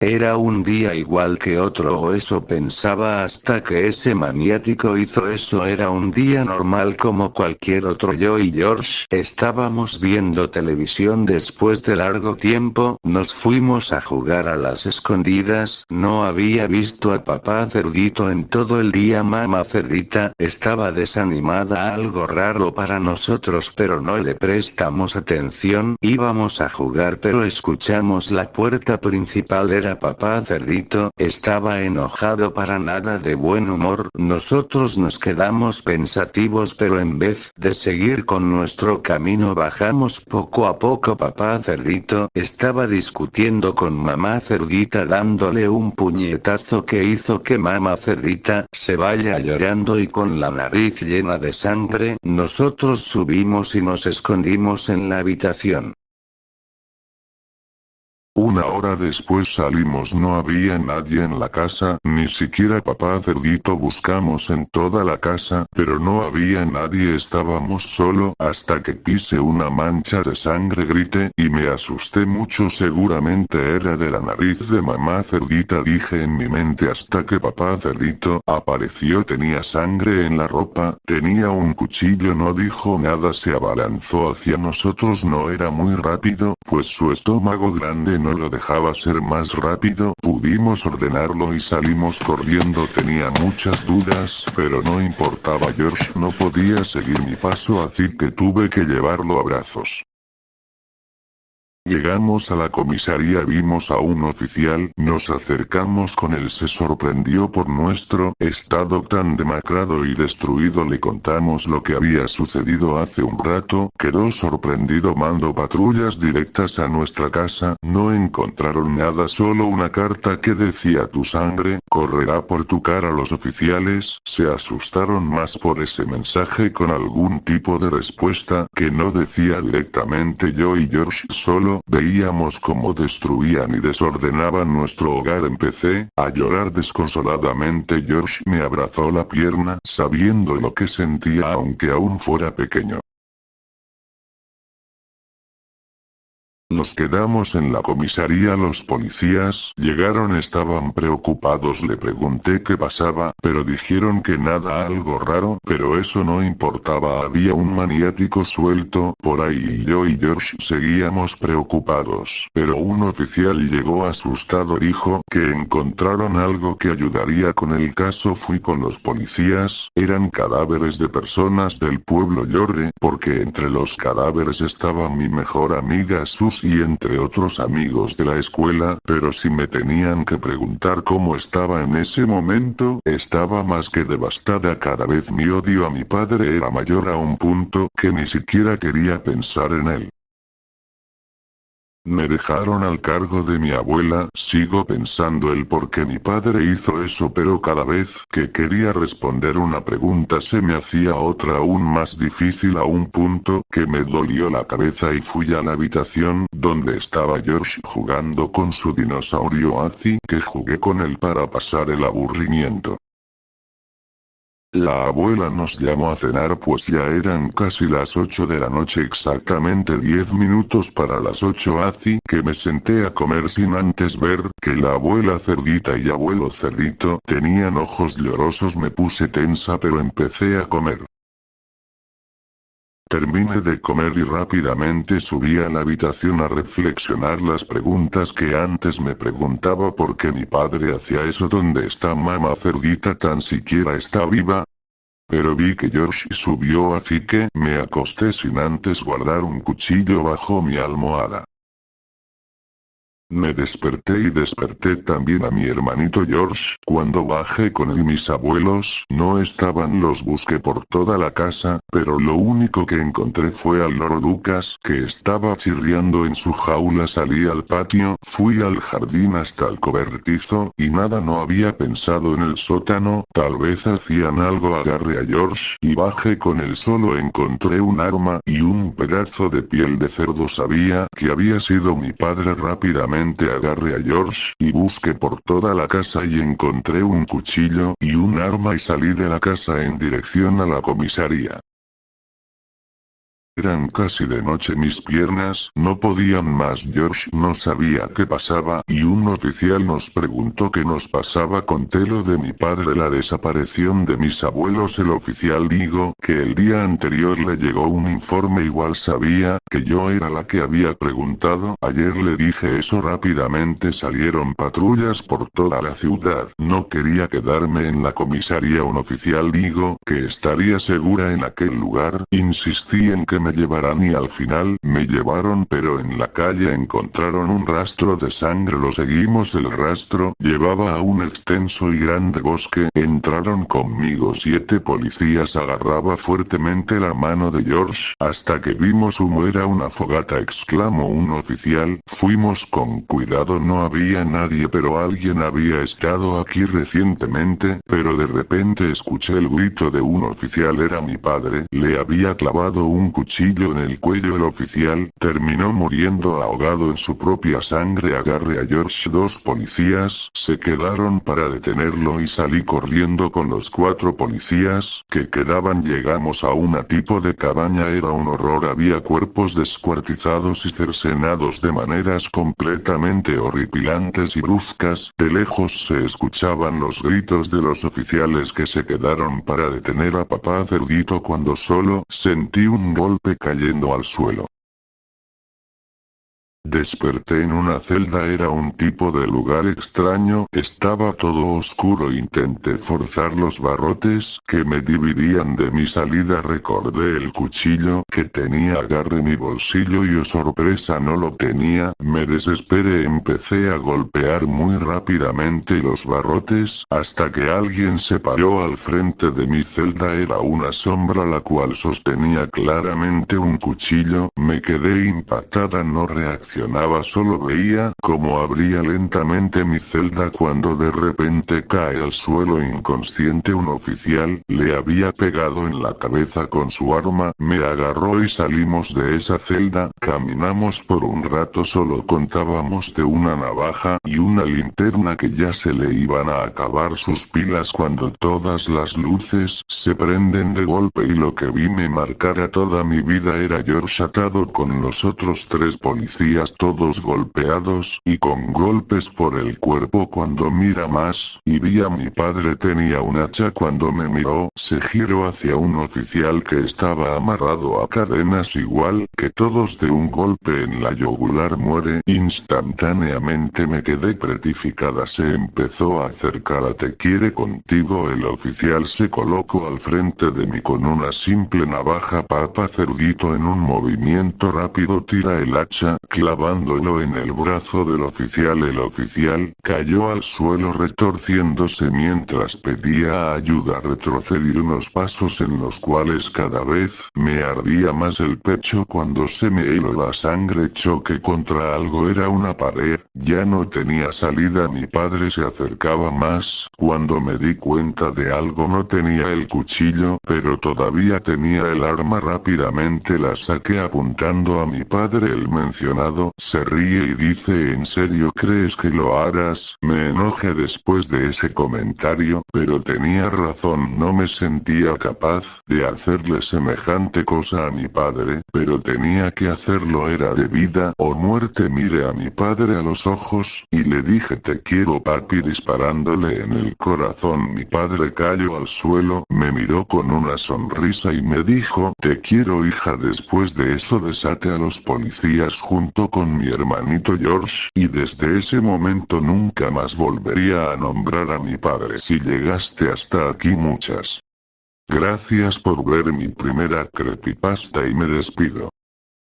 Era un día igual que otro o eso pensaba hasta que ese maniático hizo eso. Era un día normal como cualquier otro. Yo y George estábamos viendo televisión después de largo tiempo. Nos fuimos a jugar a las escondidas. No había visto a papá cerdito en todo el día. Mamá cerdita estaba desanimada, algo raro para nosotros, pero no le prestamos atención. Íbamos a jugar pero escuchamos la puerta principal. Era papá cerdito, estaba enojado, para nada de buen humor. Nosotros nos quedamos pensativos, pero en vez de seguir con nuestro camino bajamos poco a poco. Papá cerdito estaba discutiendo con mamá cerdita, dándole un puñetazo que hizo que mamá cerdita se vaya llorando y con la nariz llena de sangre. Nosotros subimos y nos escondimos en la habitación. Una hora después salimos, no había nadie en la casa, ni siquiera papá cerdito. Buscamos en toda la casa, pero no había nadie, estábamos solo, hasta que pise una mancha de sangre, grité, y me asusté mucho. Seguramente era de la nariz de mamá cerdita, dije en mi mente, hasta que papá cerdito apareció. Tenía sangre en la ropa, tenía un cuchillo, no dijo nada, se abalanzó hacia nosotros. No era muy rápido, pues su estómago grande no lo dejaba ser más rápido. Pudimos ordenarlo y salimos corriendo. Tenía muchas dudas, pero no importaba. George no podía seguir mi paso, así que tuve que llevarlo a brazos. Llegamos a la comisaría, vimos a un oficial, nos acercamos con él, se sorprendió por nuestro estado tan demacrado y destruido. Le contamos lo que había sucedido hace un rato, quedó sorprendido. Mandó patrullas directas a nuestra casa, no encontraron nada, solo una carta que decía: tu sangre correrá por tu cara. Los oficiales se asustaron más por ese mensaje con algún tipo de respuesta que no decía directamente. Yo y George solo veíamos cómo destruían y desordenaban nuestro hogar. Empecé a llorar desconsoladamente. George me abrazó la pierna, sabiendo lo que sentía aunque aún fuera pequeño. Nos quedamos en la comisaría, los policías llegaron, estaban preocupados. Le pregunté qué pasaba, pero dijeron que nada, algo raro, pero eso no importaba, había un maniático suelto por ahí y yo y George seguíamos preocupados. Pero un oficial llegó asustado, dijo que encontraron algo que ayudaría con el caso. Fui con los policías, eran cadáveres de personas del pueblo. Lloré, porque entre los cadáveres estaba mi mejor amiga Sus y entre otros amigos de la escuela, pero si me tenían que preguntar cómo estaba en ese momento, estaba más que devastada. Cada vez mi odio a mi padre era mayor, a un punto que ni siquiera quería pensar en él. Me dejaron al cargo de mi abuela. Sigo pensando el por qué mi padre hizo eso, pero cada vez que quería responder una pregunta se me hacía otra aún más difícil, a un punto que me dolió la cabeza y fui a la habitación donde estaba George jugando con su dinosaurio, así que jugué con él para pasar el aburrimiento. La abuela nos llamó a cenar, pues ya eran casi las 8 de la noche, exactamente 10 minutos para las 8, así que me senté a comer sin antes ver que la abuela cerdita y abuelo cerdito tenían ojos llorosos. Me puse tensa, pero empecé a comer. Terminé de comer y rápidamente subí a la habitación a reflexionar las preguntas que antes me preguntaba. ¿Por qué mi padre hacía eso? ¿Dónde está mamá cerdita? ¿Tan siquiera está viva? Pero vi que George subió, así que me acosté sin antes guardar un cuchillo bajo mi almohada. Me desperté y desperté también a mi hermanito George. Cuando bajé con él, mis abuelos no estaban. Los busqué por toda la casa, pero lo único que encontré fue al loro Lucas, que estaba chirriando en su jaula. Salí al patio, fui al jardín hasta el cobertizo, y nada, no había pensado en el sótano, tal vez hacían algo. Agarré a George y bajé con él, solo encontré un arma y un pedazo de piel de cerdo. Sabía que había sido mi padre. Rápidamente agarré a George y busqué por toda la casa y encontré un cuchillo y un arma y salí de la casa en dirección a la comisaría. Eran casi de noche, mis piernas no podían más. George no sabía qué pasaba y un oficial nos preguntó qué nos pasaba con lo de mi padre, la desaparición de mis abuelos. El oficial dijo que el día anterior le llegó un informe, igual sabía que yo era la que había preguntado. Ayer le dije eso. Rápidamente salieron patrullas por toda la ciudad. No quería quedarme en la comisaría. Un oficial dijo que estaría segura en aquel lugar. Insistí en que me llevaran y al final me llevaron, pero en la calle encontraron un rastro de sangre. Lo seguimos, el rastro llevaba a un extenso y grande bosque. Entraron conmigo 7 policías. Agarraba fuertemente la mano de George hasta que vimos humo. Era una fogata, exclamó un oficial. Fuimos con cuidado, no había nadie, pero alguien había estado aquí recientemente. Pero de repente escuché el grito de un oficial. Era mi padre. Le había clavado un cuchillo en el cuello. El oficial terminó muriendo ahogado en su propia sangre. Agarré a George. 2 policías se quedaron para detenerlo y salí corriendo con los 4 policías que quedaban. Llegamos a una tipo de cabaña. Era un horror. Había cuerpos descuartizados y cercenados de maneras completamente horripilantes y bruscas. De lejos se escuchaban los gritos de los oficiales que se quedaron para detener a papá Cerdito cuando solo sentí un golpe cayendo al suelo. Desperté en una celda. Era un tipo de lugar extraño, estaba todo oscuro. Intenté forzar los barrotes que me dividían de mi salida. Recordé el cuchillo que tenía. Agarré mi bolsillo y, oh sorpresa, no lo tenía. Me desesperé. Empecé a golpear muy rápidamente los barrotes hasta que alguien se paró al frente de mi celda. Era una sombra la cual sostenía claramente un cuchillo. Me quedé impactada, no reaccioné. Solo veía cómo abría lentamente mi celda cuando de repente cae al suelo inconsciente. Un oficial le había pegado en la cabeza con su arma. Me agarró y salimos de esa celda. Caminamos por un rato. Solo contábamos de una navaja y una linterna que ya se le iban a acabar sus pilas cuando todas las luces se prenden de golpe y lo que vi me marcara toda mi vida. Era George atado con los otros 3 policías, todos golpeados y con golpes por el cuerpo. Cuando mira más y vi a mi padre, tenía un hacha. Cuando me miró, se giró hacia un oficial que estaba amarrado a cadenas igual que todos. De un golpe en la yugular muere instantáneamente. Me quedé petrificada. Se empezó a acercar. Te quiere contigo. El oficial se colocó al frente de mí con una simple navaja. Papá Cerdito en un movimiento rápido tira el hacha, clavándolo en el brazo del oficial. El oficial cayó al suelo retorciéndose mientras pedía ayuda. Retrocedí unos pasos en los cuales cada vez me ardía más el pecho. Cuando se me heló la sangre, choqué contra algo. Era una pared. Ya no tenía salida. Mi padre se acercaba más. Cuando me di cuenta de algo, no tenía el cuchillo, pero todavía tenía el arma. Rápidamente la saqué apuntando a mi padre. El mencionado se ríe y dice: ¿en serio crees que lo harás? Me enojé después de ese comentario, pero tenía razón. No me sentía capaz de hacerle semejante cosa a mi padre, pero tenía que hacerlo. Era de vida o muerte. Miré a mi padre a los ojos y le dije: te quiero, papi, disparándole en el corazón. Mi padre cayó al suelo, me miró con una sonrisa y me dijo: te quiero, hija. Después de eso desaté a los policías junto con mi hermanito George, y desde ese momento nunca más volvería a nombrar a mi padre. Si llegaste hasta aquí, muchas gracias por ver mi primera creepypasta y me despido.